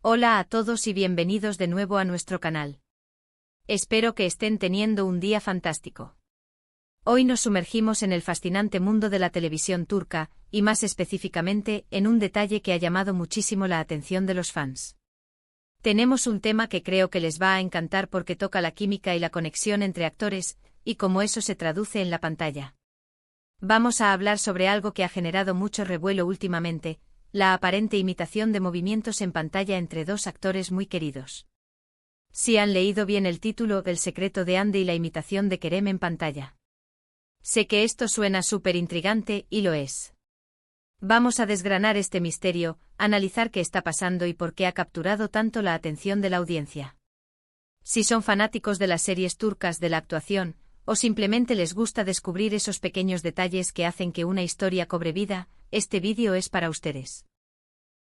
Hola a todos y bienvenidos de nuevo a nuestro canal. Espero que estén teniendo un día fantástico. Hoy nos sumergimos en el fascinante mundo de la televisión turca, y más específicamente, en un detalle que ha llamado muchísimo la atención de los fans. Tenemos un tema que creo que les va a encantar porque toca la química y la conexión entre actores, y cómo eso se traduce en la pantalla. Vamos a hablar sobre algo que ha generado mucho revuelo últimamente, la aparente imitación de movimientos en pantalla entre dos actores muy queridos. Si han leído bien el título, El secreto de Ande y la imitación de Kerem en pantalla. Sé que esto suena súper intrigante, y lo es. Vamos a desgranar este misterio, analizar qué está pasando y por qué ha capturado tanto la atención de la audiencia. Si son fanáticos de las series turcas de la actuación, o simplemente les gusta descubrir esos pequeños detalles que hacen que una historia cobre vida, este vídeo es para ustedes.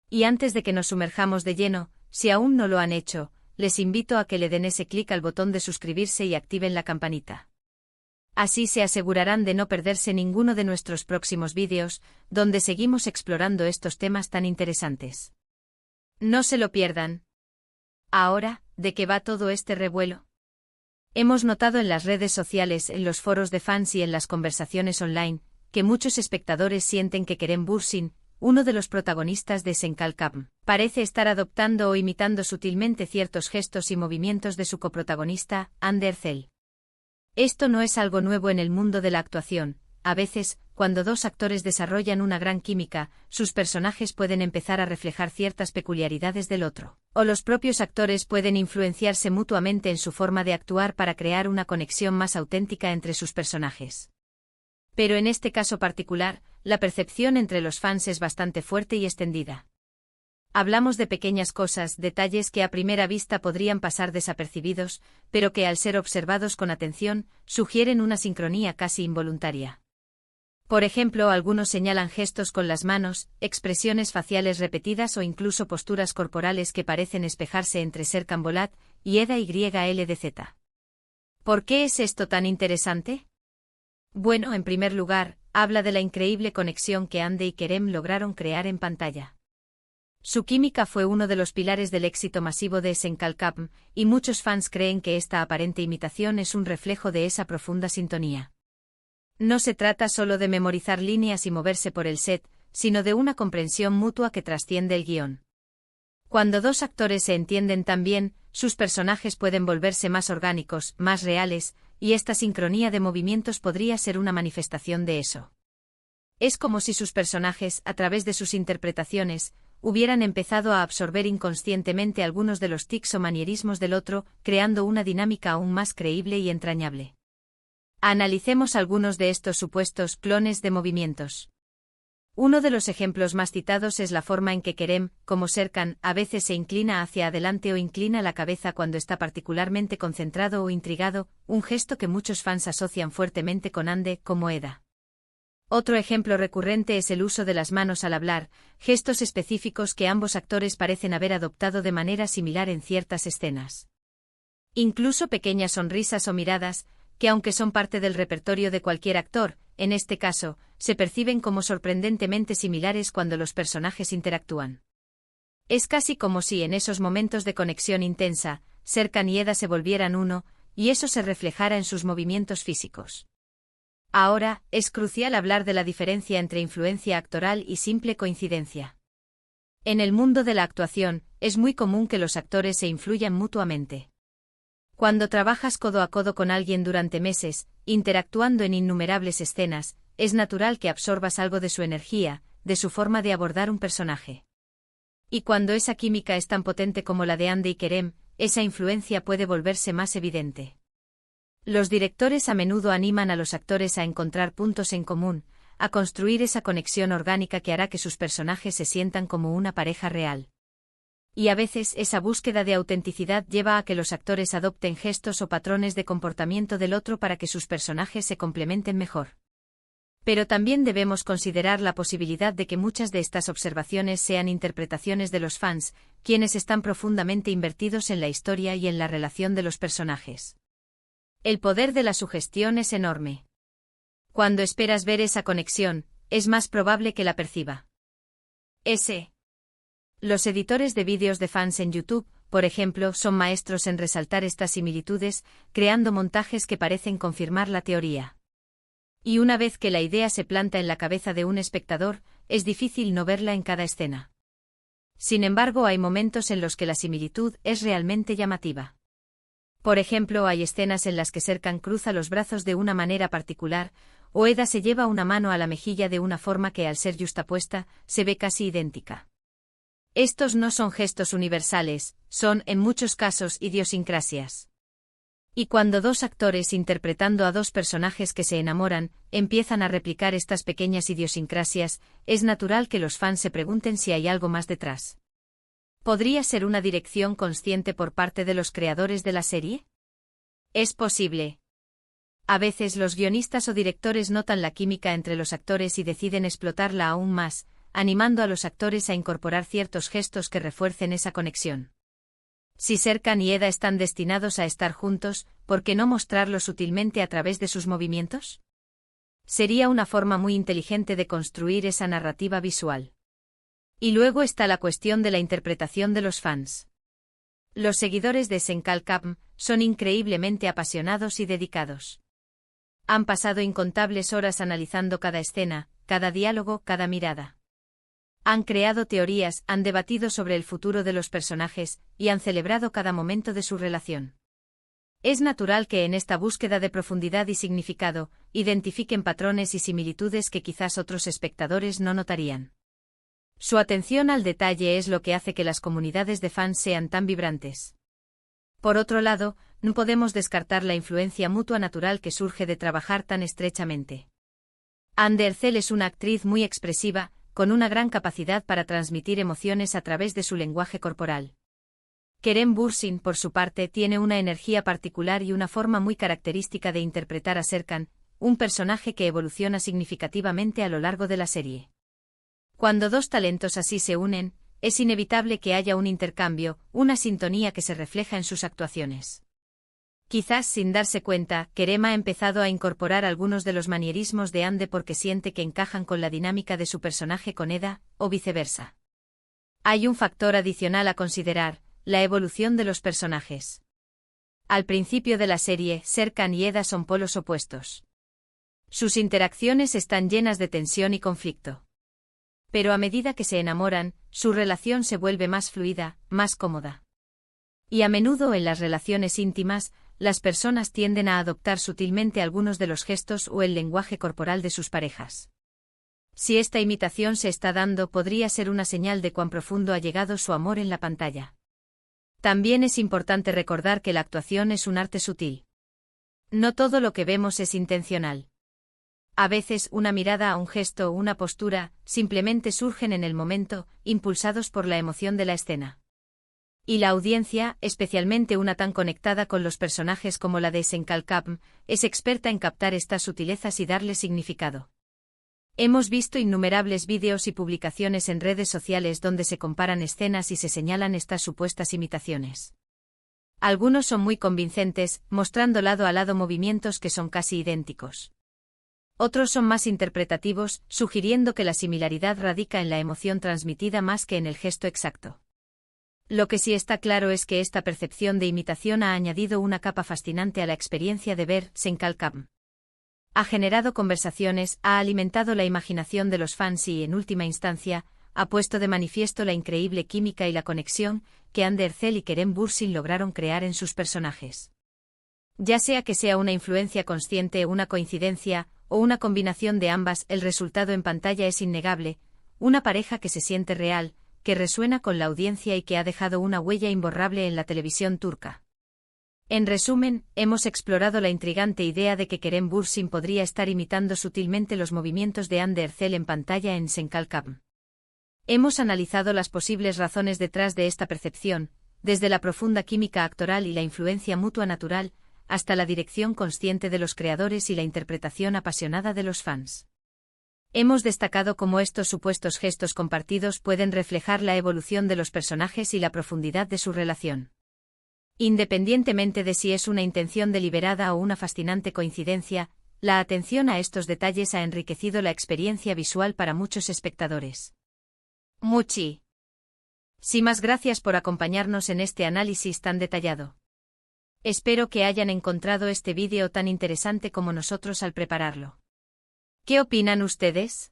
Y antes de que nos sumerjamos de lleno, si aún no lo han hecho, les invito a que le den ese clic al botón de suscribirse y activen la campanita. Así se asegurarán de no perderse ninguno de nuestros próximos vídeos, donde seguimos explorando estos temas tan interesantes. No se lo pierdan. Ahora, ¿de qué va todo este revuelo? Hemos notado en las redes sociales, en los foros de fans y en las conversaciones online, que muchos espectadores sienten que Kerem Bürsin, uno de los protagonistas de Senkalkam, parece estar adoptando o imitando sutilmente ciertos gestos y movimientos de su coprotagonista, Hande Erçel. Esto no es algo nuevo en el mundo de la actuación. A veces, cuando dos actores desarrollan una gran química, sus personajes pueden empezar a reflejar ciertas peculiaridades del otro, o los propios actores pueden influenciarse mutuamente en su forma de actuar para crear una conexión más auténtica entre sus personajes. Pero en este caso particular, la percepción entre los fans es bastante fuerte y extendida. Hablamos de pequeñas cosas, detalles que a primera vista podrían pasar desapercibidos, pero que al ser observados con atención, sugieren una sincronía casi involuntaria. Por ejemplo, algunos señalan gestos con las manos, expresiones faciales repetidas o incluso posturas corporales que parecen espejarse entre Serkan Bolat y Eda YLDZ. ¿Por qué es esto tan interesante? Bueno, en primer lugar, habla de la increíble conexión que Hande y Kerem lograron crear en pantalla. Su química fue uno de los pilares del éxito masivo de Senkalkam, y muchos fans creen que esta aparente imitación es un reflejo de esa profunda sintonía. No se trata solo de memorizar líneas y moverse por el set, sino de una comprensión mutua que trasciende el guión. Cuando dos actores se entienden tan bien, sus personajes pueden volverse más orgánicos, más reales, y esta sincronía de movimientos podría ser una manifestación de eso. Es como si sus personajes, a través de sus interpretaciones, hubieran empezado a absorber inconscientemente algunos de los tics o manierismos del otro, creando una dinámica aún más creíble y entrañable. Analicemos algunos de estos supuestos clones de movimientos. Uno de los ejemplos más citados es la forma en que Kerem, como Serkan, a veces se inclina hacia adelante o inclina la cabeza cuando está particularmente concentrado o intrigado, un gesto que muchos fans asocian fuertemente con Hande, como Eda. Otro ejemplo recurrente es el uso de las manos al hablar, gestos específicos que ambos actores parecen haber adoptado de manera similar en ciertas escenas. Incluso pequeñas sonrisas o miradas, que aunque son parte del repertorio de cualquier actor, en este caso, se perciben como sorprendentemente similares cuando los personajes interactúan. Es casi como si en esos momentos de conexión intensa, Serkan y Eda se volvieran uno, y eso se reflejara en sus movimientos físicos. Ahora, es crucial hablar de la diferencia entre influencia actoral y simple coincidencia. En el mundo de la actuación, es muy común que los actores se influyan mutuamente. Cuando trabajas codo a codo con alguien durante meses, interactuando en innumerables escenas, es natural que absorbas algo de su energía, de su forma de abordar un personaje. Y cuando esa química es tan potente como la de Hande y Kerem, esa influencia puede volverse más evidente. Los directores a menudo animan a los actores a encontrar puntos en común, a construir esa conexión orgánica que hará que sus personajes se sientan como una pareja real. Y a veces esa búsqueda de autenticidad lleva a que los actores adopten gestos o patrones de comportamiento del otro para que sus personajes se complementen mejor. Pero también debemos considerar la posibilidad de que muchas de estas observaciones sean interpretaciones de los fans, quienes están profundamente invertidos en la historia y en la relación de los personajes. El poder de la sugestión es enorme. Cuando esperas ver esa conexión, es más probable que la perciba. Los editores de vídeos de fans en YouTube, por ejemplo, son maestros en resaltar estas similitudes, creando montajes que parecen confirmar la teoría. Y una vez que la idea se planta en la cabeza de un espectador, es difícil no verla en cada escena. Sin embargo, hay momentos en los que la similitud es realmente llamativa. Por ejemplo, hay escenas en las que Serkan cruza los brazos de una manera particular, o Eda se lleva una mano a la mejilla de una forma que, al ser yuxtapuesta, se ve casi idéntica. Estos no son gestos universales, son, en muchos casos, idiosincrasias. Y cuando dos actores interpretando a dos personajes que se enamoran, empiezan a replicar estas pequeñas idiosincrasias, es natural que los fans se pregunten si hay algo más detrás. ¿Podría ser una dirección consciente por parte de los creadores de la serie? Es posible. A veces los guionistas o directores notan la química entre los actores y deciden explotarla aún más, animando a los actores a incorporar ciertos gestos que refuercen esa conexión. Si Serkan y Eda están destinados a estar juntos, ¿por qué no mostrarlo sutilmente a través de sus movimientos? Sería una forma muy inteligente de construir esa narrativa visual. Y luego está la cuestión de la interpretación de los fans. Los seguidores de Senkalkam son increíblemente apasionados y dedicados. Han pasado incontables horas analizando cada escena, cada diálogo, cada mirada. Han creado teorías, han debatido sobre el futuro de los personajes, y han celebrado cada momento de su relación. Es natural que en esta búsqueda de profundidad y significado, identifiquen patrones y similitudes que quizás otros espectadores no notarían. Su atención al detalle es lo que hace que las comunidades de fans sean tan vibrantes. Por otro lado, no podemos descartar la influencia mutua natural que surge de trabajar tan estrechamente. Hande Erçel es una actriz muy expresiva, con una gran capacidad para transmitir emociones a través de su lenguaje corporal. Kerem Bürsin, por su parte, tiene una energía particular y una forma muy característica de interpretar a Serkan, un personaje que evoluciona significativamente a lo largo de la serie. Cuando dos talentos así se unen, es inevitable que haya un intercambio, una sintonía que se refleja en sus actuaciones. Quizás sin darse cuenta, Kerem ha empezado a incorporar algunos de los manierismos de Hande porque siente que encajan con la dinámica de su personaje con Eda, o viceversa. Hay un factor adicional a considerar, la evolución de los personajes. Al principio de la serie, Serkan y Eda son polos opuestos. Sus interacciones están llenas de tensión y conflicto. Pero a medida que se enamoran, su relación se vuelve más fluida, más cómoda. Y a menudo en las relaciones íntimas, las personas tienden a adoptar sutilmente algunos de los gestos o el lenguaje corporal de sus parejas. Si esta imitación se está dando, podría ser una señal de cuán profundo ha llegado su amor en la pantalla. También es importante recordar que la actuación es un arte sutil. No todo lo que vemos es intencional. A veces una mirada, un gesto o una postura simplemente surgen en el momento, impulsados por la emoción de la escena. Y la audiencia, especialmente una tan conectada con los personajes como la de Senkalkam, es experta en captar estas sutilezas y darle significado. Hemos visto innumerables vídeos y publicaciones en redes sociales donde se comparan escenas y se señalan estas supuestas imitaciones. Algunos son muy convincentes, mostrando lado a lado movimientos que son casi idénticos. Otros son más interpretativos, sugiriendo que la similaridad radica en la emoción transmitida más que en el gesto exacto. Lo que sí está claro es que esta percepción de imitación ha añadido una capa fascinante a la experiencia de ver Senkalkam. Ha generado conversaciones, ha alimentado la imaginación de los fans y, en última instancia, ha puesto de manifiesto la increíble química y la conexión que Hande Erçel y Kerem Bürsin lograron crear en sus personajes. Ya sea que sea una influencia consciente, una coincidencia, o una combinación de ambas, el resultado en pantalla es innegable, una pareja que se siente real, que resuena con la audiencia y que ha dejado una huella imborrable en la televisión turca. En resumen, hemos explorado la intrigante idea de que Kerem Bürsin podría estar imitando sutilmente los movimientos de Hande Erçel en pantalla en Senkalkam. Hemos analizado las posibles razones detrás de esta percepción, desde la profunda química actoral y la influencia mutua natural, hasta la dirección consciente de los creadores y la interpretación apasionada de los fans. Hemos destacado cómo estos supuestos gestos compartidos pueden reflejar la evolución de los personajes y la profundidad de su relación. Independientemente de si es una intención deliberada o una fascinante coincidencia, la atención a estos detalles ha enriquecido la experiencia visual para muchos espectadores. Muchi. Sin más, gracias por acompañarnos en este análisis tan detallado. Espero que hayan encontrado este vídeo tan interesante como nosotros al prepararlo. ¿Qué opinan ustedes?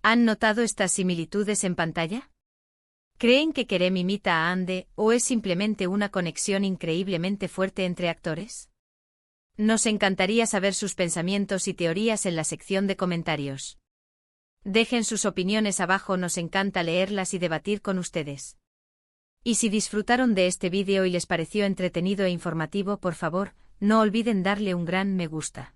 ¿Han notado estas similitudes en pantalla? ¿Creen que Kerem imita a Hande o es simplemente una conexión increíblemente fuerte entre actores? Nos encantaría saber sus pensamientos y teorías en la sección de comentarios. Dejen sus opiniones abajo, nos encanta leerlas y debatir con ustedes. Y si disfrutaron de este vídeo y les pareció entretenido e informativo, por favor, no olviden darle un gran me gusta.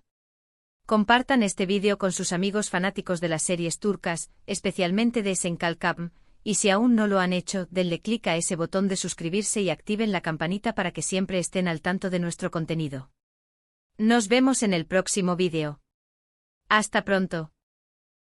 Compartan este vídeo con sus amigos fanáticos de las series turcas, especialmente de Esen Kalkam, y si aún no lo han hecho, denle clic a ese botón de suscribirse y activen la campanita para que siempre estén al tanto de nuestro contenido. Nos vemos en el próximo vídeo. Hasta pronto.